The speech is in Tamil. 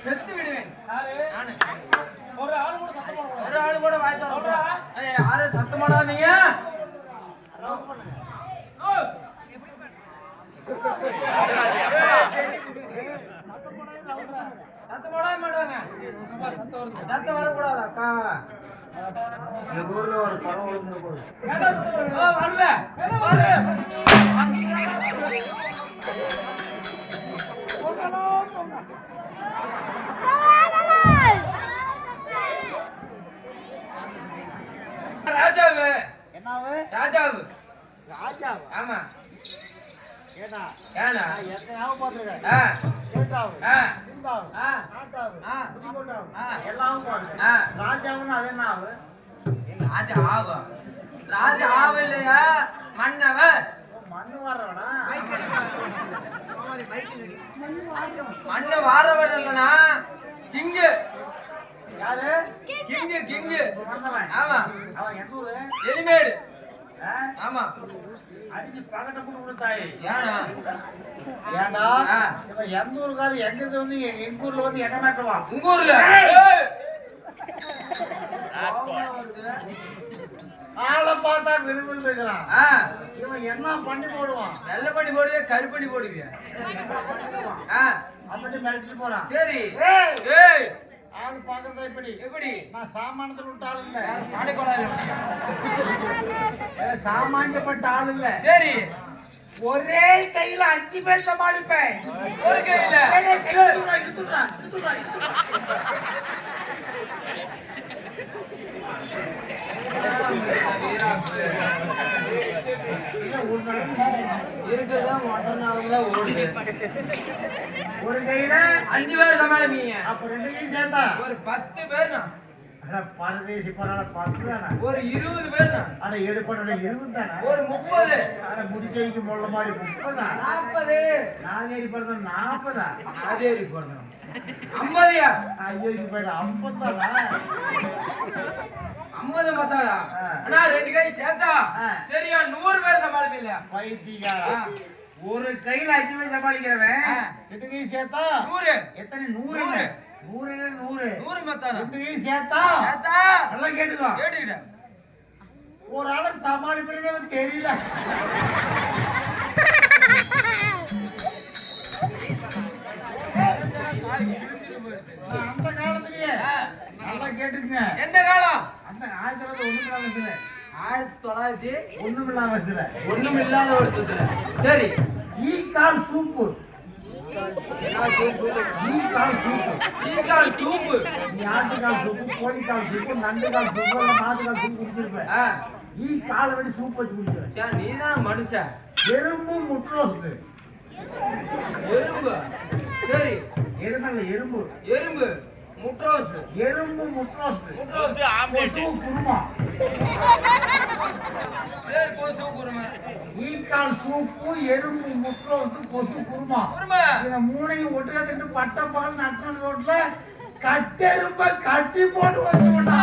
செத்து விடுவேன். ஒரு ஆளு கூட வாய் தர யாரு சத்தமாடா நீங்க? சத்தம் போடவே மாட்டாங்க. சத்தம் வரக்கூடாது அக்கா. இந்த ஊர்ல ஒரு படம் வரல ராஜாவு என்னாவு ராஜாவு ராஜாவு ஆமா ஏனா ஏனா எத்தனையாவது போட்டுருக்க கேட்டாவு இந்தாவு ஆட்டாவு புடிகோட்டாவு எல்லாம் போடுங்க ராஜாவுன்னா அது என்ன ஆவு ராஜா ஆவு ராஜா ஆவு இல்லையா மன்னவ மண்ணு வாரவனா மண்ணு வாரவன் இல்லனா கிங்கு யாரு கிங்கு கிங்கு ஆமா அவன் எந்த ஊரு எலிமேடு ஆமா அடிச்சு பகட்ட போட்டு விடுதாய் ஏனா ஏண்டா இவன் எந்த ஊருக்காரு எங்க இருந்து வந்து எங்க ஊர்ல வந்து என்ன மாட்டுவான் உங்க ஊர்ல ஆளை பார்த்தா விரும்புன்னு இருக்கிறான் இவன் என்ன பண்ணி போடுவான் நல்ல பண்ணி போடுவே கரு பண்ணி போடுவியா அப்படி மிரட்டிட்டு போறான் சரி ஏய் ஆளு பாக்குறதா இப்படி எப்படி நான் சாமானத்துல விட்ட ஆள் இல்ல சாடை கோளாறு சாமானியப்பட்ட ஆள் இல்ல சரி ஒரே கையில 5 பேர் சமாளிப்பேன் ஒரு கையில ஒரு கையில 5 பேர் சமாளிப்பீங்க அப்ப 2 கை சேர்ந்தா ஒரு 10 பேர் பரதேசி பரவாயில்ல 10 தானே ஒரு 20 பேர் ஆனா எடுப்பட 20 தானே ஒரு 30 ஆனா முடிச்சைக்கு முள்ள மாதிரி 30 40 நாகேரி பரதம் 40 நாகேரி பரதம் 50யா? ஐயோ இது போயிட 50 தானா? 50 மத்தாரா? அண்ணா 2 கை சேர்த்தா சரியா 100 பேர் சமாளிப்பீங்க. பைத்தியக்காரா. ஒரு கையில 5 பேர் சமாளிக்கிறவன் 2 கை சேர்த்தா 100. எத்தனை 100? 100 மத்தாரா? 2 கை சேர்த்தா நல்லா கேட்டுக்கோ. கேட்டுக்கிட்டேன். ஒரு ஆளை சமாளிப்பேன்னு தெரியல. அந்த காலத்திலேயே நல்லா கேட்டுங்க. எந்த காலம்? அந்த 1901 1901 வருஷத்துல ஒண்ணுமில்லாத வருஷத்துல. சரி. ஈக்கால் சூப்பு. ஈக்கால் சூப்பு. ஈக்கால் சூப்பு. நீ ஆட்டுக்கால் சூப்பு, கோழிக்கால் சூப்பு, நண்டுக்கால் சூப்பு, மாட்டுக்கால் சூப்பு குடிச்சிருப்ப. ஈக்கால வெடி சூப் வச்சு குடிக்கிற. நீதான் மனுஷன். எறும்பு முட்ரோஸ்ட். எறும்பு. சரி. எறும்பு எறும்பு எறும்பு முட்ரோஸ்ட். எறும்பு முட்ரோஸ்ட். முட்ரோஸ்ட் ஆம்லெட். கொசு குருமா. சரி கொசு குருமா. ஈக்கால் சூப்பு, எறும்பு முட்ரோஸ்ட், கொசு குருமா. குருமா. இத மூணையும் ஒட்டுக்கா திட்டு பட்டப்பால் நட்டல் ரோட்ல கட்டெரும்ப கட்டி போட்டு வச்சுட்டா.